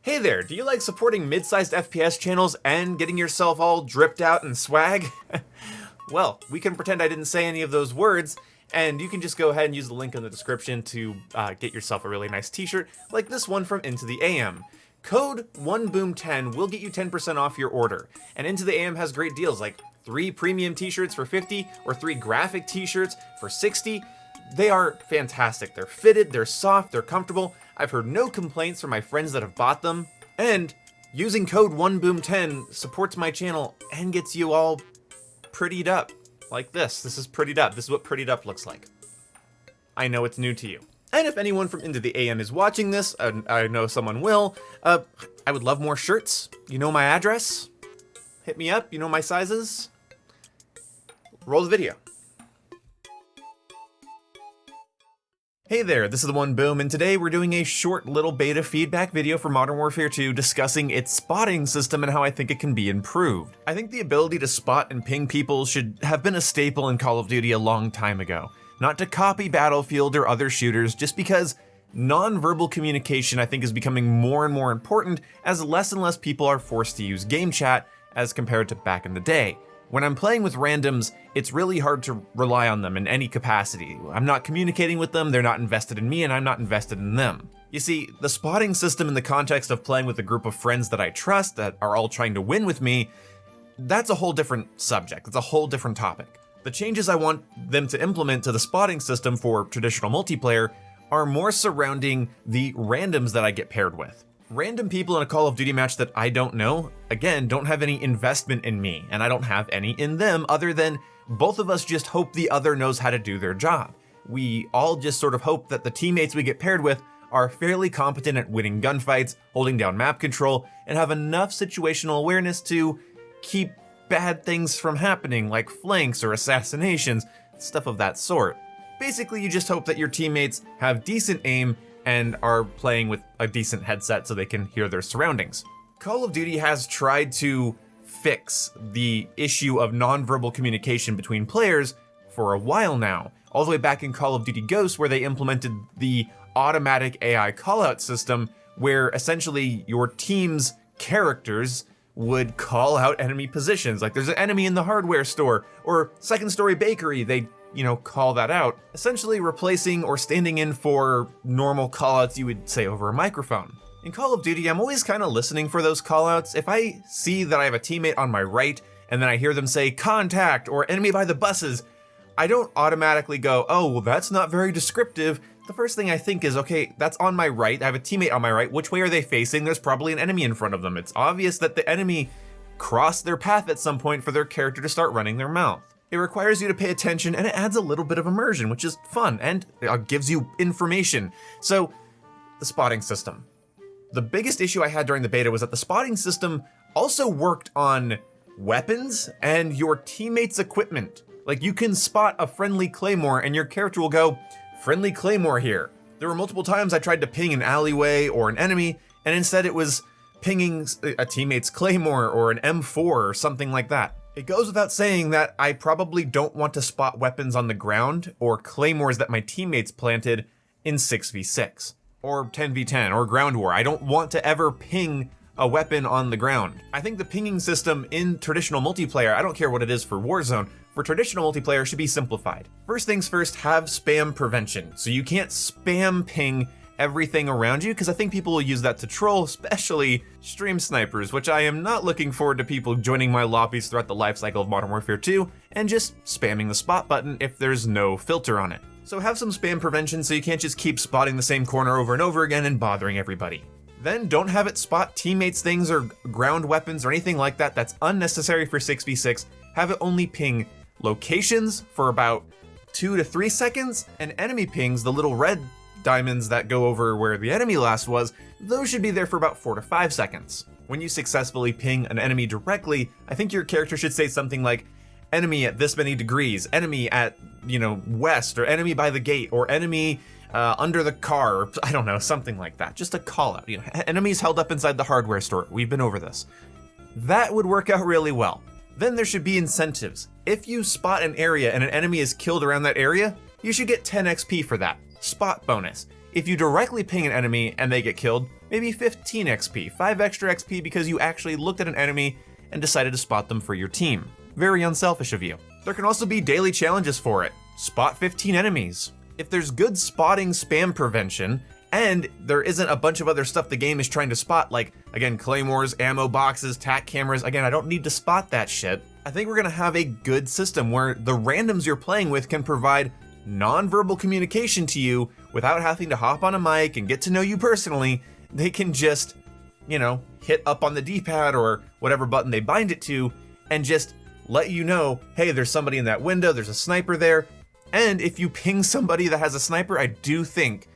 Hey there, do you like supporting mid-sized FPS channels and getting yourself all dripped out in swag? Well, we can pretend I didn't say any of those words, and you can just go ahead and use the link in the description to get yourself a really nice t-shirt like this one from Into the AM. Code 1boom10 will get you 10% off your order, and Into the AM has great deals like 3 premium t-shirts for 50 or 3 graphic t-shirts for 60. They are fantastic. They're fitted, they're soft, they're comfortable. I've heard no complaints from my friends that have bought them, and using code 1boom10 supports my channel and gets you all prettied up like this. This is prettied up. This is what prettied up looks like. I know it's new to you. And if anyone from Into the AM is watching this, and I know someone will, I would love more shirts. You know my address. Hit me up. You know my sizes. Roll the video. Hey there, this is the One Boom, and today we're doing a short little beta feedback video for Modern Warfare 2 discussing its spotting system and how I think it can be improved. I think the ability to spot and ping people should have been a staple in Call of Duty a long time ago. Not to copy Battlefield or other shooters, just because non-verbal communication I think is becoming more and more important as less and less people are forced to use game chat as compared to back in the day. When I'm playing with randoms, it's really hard to rely on them in any capacity. I'm not communicating with them, they're not invested in me, and I'm not invested in them. You see, the spotting system in the context of playing with a group of friends that I trust that are all trying to win with me, that's a whole different subject. It's a whole different topic. The changes I want them to implement to the spotting system for traditional multiplayer are more surrounding the randoms that I get paired with. Random people in a Call of Duty match that I don't know, again, don't have any investment in me, and I don't have any in them other than both of us just hope the other knows how to do their job. We all just sort of hope that the teammates we get paired with are fairly competent at winning gunfights, holding down map control, and have enough situational awareness to keep bad things from happening, like flanks or assassinations, stuff of that sort. Basically, you just hope that your teammates have decent aim and are playing with a decent headset so they can hear their surroundings. Call of Duty has tried to fix the issue of nonverbal communication between players for a while now, all the way back in Call of Duty Ghosts, where they implemented the automatic AI callout system, where essentially your team's characters would call out enemy positions. Like there's an enemy in the hardware store or second story bakery, they call that out, essentially replacing or standing in for normal callouts you would say over a microphone. In Call of Duty, I'm always kind of listening for those callouts. If I see that I have a teammate on my right and then I hear them say contact or enemy by the buses, I don't automatically go, oh, well, that's not very descriptive. The first thing I think is, okay, that's on my right. I have a teammate on my right. Which way are they facing? There's probably an enemy in front of them. It's obvious that the enemy crossed their path at some point for their character to start running their mouth. It requires you to pay attention, and it adds a little bit of immersion, which is fun, and it gives you information. So, the spotting system. The biggest issue I had during the beta was that the spotting system also worked on weapons and your teammates' equipment. Like, you can spot a friendly claymore, and your character will go, friendly claymore here. There were multiple times I tried to ping an alleyway or an enemy, and instead it was pinging a teammate's claymore or an M4 or something like that. It goes without saying that I probably don't want to spot weapons on the ground or claymores that my teammates planted in 6v6 or 10v10 or ground war. I don't want to ever ping a weapon on the ground. I think the pinging system in traditional multiplayer, I don't care what it is for Warzone, for traditional multiplayer should be simplified. First things first, have spam prevention. So you can't spam ping everything around you, because I think people will use that to troll, especially stream snipers, which I am not looking forward to people joining my lobbies throughout the lifecycle of Modern Warfare 2 and just spamming the spot button if there's no filter on it. So have some spam prevention so you can't just keep spotting the same corner over and over again and bothering everybody. Then don't have it spot teammates' things or ground weapons or anything like that that's unnecessary for 6v6. Have it only ping locations for about 2 to 3 seconds, and enemy pings, the little red diamonds that go over where the enemy last was, those should be there for about 4 to 5 seconds. When you successfully ping an enemy directly, I think your character should say something like, enemy at this many degrees, enemy at, west, or enemy by the gate, or enemy under the car, or I don't know, something like that. Just a call out, enemies held up inside the hardware store. We've been over this. That would work out really well. Then there should be incentives. If you spot an area and an enemy is killed around that area, you should get 10 XP for that. Spot bonus. If you directly ping an enemy and they get killed, maybe 15 XP, 5 extra XP because you actually looked at an enemy and decided to spot them for your team. Very unselfish of you. There can also be daily challenges for it. Spot 15 enemies. If there's good spotting spam prevention, and there isn't a bunch of other stuff the game is trying to spot, like, again, claymores, ammo boxes, tac cameras, again, I don't need to spot that shit. I think we're gonna have a good system where the randoms you're playing with can provide non-verbal communication to you without having to hop on a mic and get to know you personally. They can just, hit up on the D-pad or whatever button they bind it to and just let you know, hey, there's somebody in that window, there's a sniper there. And if you ping somebody that has a sniper, I do think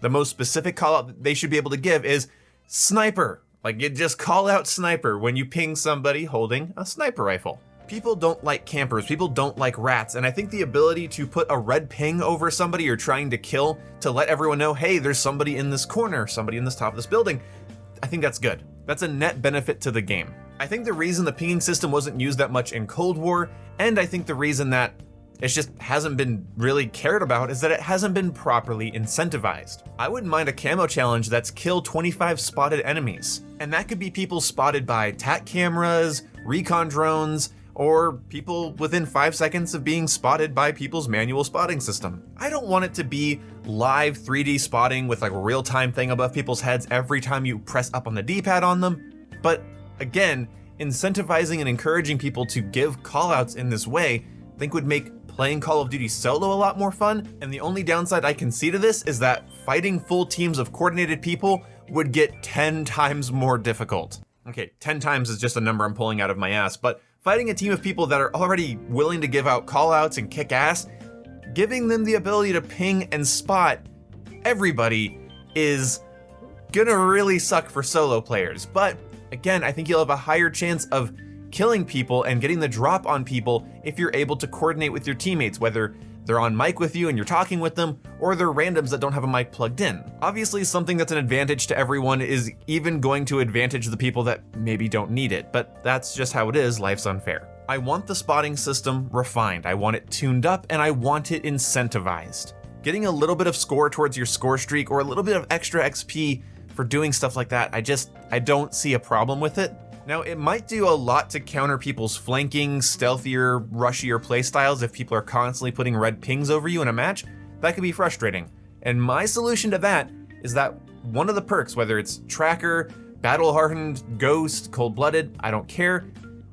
the most specific call out they should be able to give is sniper. Like, you just call out sniper when you ping somebody holding a sniper rifle. People don't like campers, people don't like rats, and I think the ability to put a red ping over somebody you're trying to kill to let everyone know, hey, there's somebody in this corner, somebody in this top of this building, I think that's good. That's a net benefit to the game. I think the reason the pinging system wasn't used that much in Cold War, and I think the reason that it just hasn't been really cared about, is that it hasn't been properly incentivized. I wouldn't mind a camo challenge that's kill 25 spotted enemies. And that could be people spotted by TAC cameras, recon drones, or people within 5 seconds of being spotted by people's manual spotting system. I don't want it to be live 3D spotting with like a real-time thing above people's heads every time you press up on the D-pad on them. But again, incentivizing and encouraging people to give callouts in this way, I think would make playing Call of Duty solo a lot more fun, and the only downside I can see to this is that fighting full teams of coordinated people would get 10 times more difficult. Okay, 10 times is just a number I'm pulling out of my ass, but fighting a team of people that are already willing to give out callouts and kick ass, giving them the ability to ping and spot everybody is gonna really suck for solo players. But again, I think you'll have a higher chance of killing people and getting the drop on people if you're able to coordinate with your teammates, whether they're on mic with you and you're talking with them, or they're randoms that don't have a mic plugged in. Obviously, something that's an advantage to everyone is even going to advantage the people that maybe don't need it, but that's just how it is, life's unfair. I want the spotting system refined, I want it tuned up, and I want it incentivized. Getting a little bit of score towards your score streak or a little bit of extra XP for doing stuff like that, I don't see a problem with it. Now, it might do a lot to counter people's flanking, stealthier, rushier playstyles if people are constantly putting red pings over you in a match. That could be frustrating. And my solution to that is that one of the perks, whether it's Tracker, Battle Hardened, Ghost, Cold-Blooded, I don't care.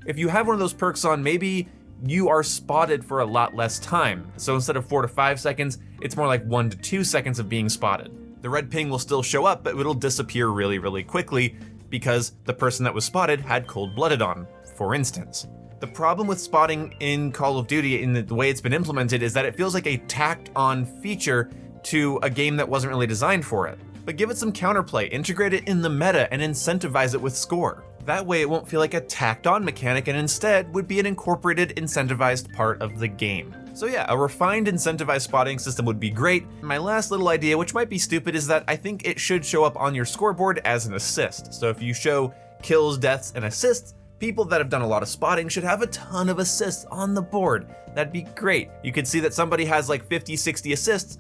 If you have one of those perks on, maybe you are spotted for a lot less time. So instead of 4 to 5 seconds, it's more like 1 to 2 seconds of being spotted. The red ping will still show up, but it'll disappear really, really quickly, because the person that was spotted had Cold-Blooded on, for instance. The problem with spotting in Call of Duty in the way it's been implemented is that it feels like a tacked-on feature to a game that wasn't really designed for it. But give it some counterplay, integrate it in the meta, and incentivize it with score. That way it won't feel like a tacked-on mechanic and instead would be an incorporated, incentivized part of the game. So yeah, a refined incentivized spotting system would be great. My last little idea, which might be stupid, is that I think it should show up on your scoreboard as an assist. So if you show kills, deaths, and assists, people that have done a lot of spotting should have a ton of assists on the board. That'd be great. You could see that somebody has like 50, 60 assists.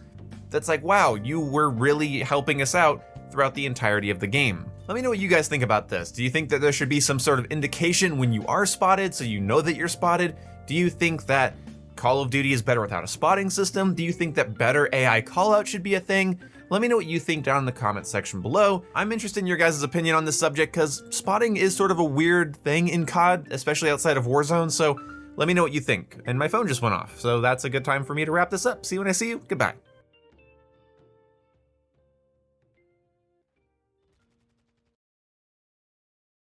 That's like, wow, you were really helping us out throughout the entirety of the game. Let me know what you guys think about this. Do you think that there should be some sort of indication when you are spotted so you know that you're spotted? Do you think that Call of Duty is better without a spotting system? Do you think that better AI callout should be a thing? Let me know what you think down in the comments section below. I'm interested in your guys' opinion on this subject because spotting is sort of a weird thing in COD, especially outside of Warzone, so let me know what you think. And my phone just went off, so that's a good time for me to wrap this up. See you when I see you. Goodbye.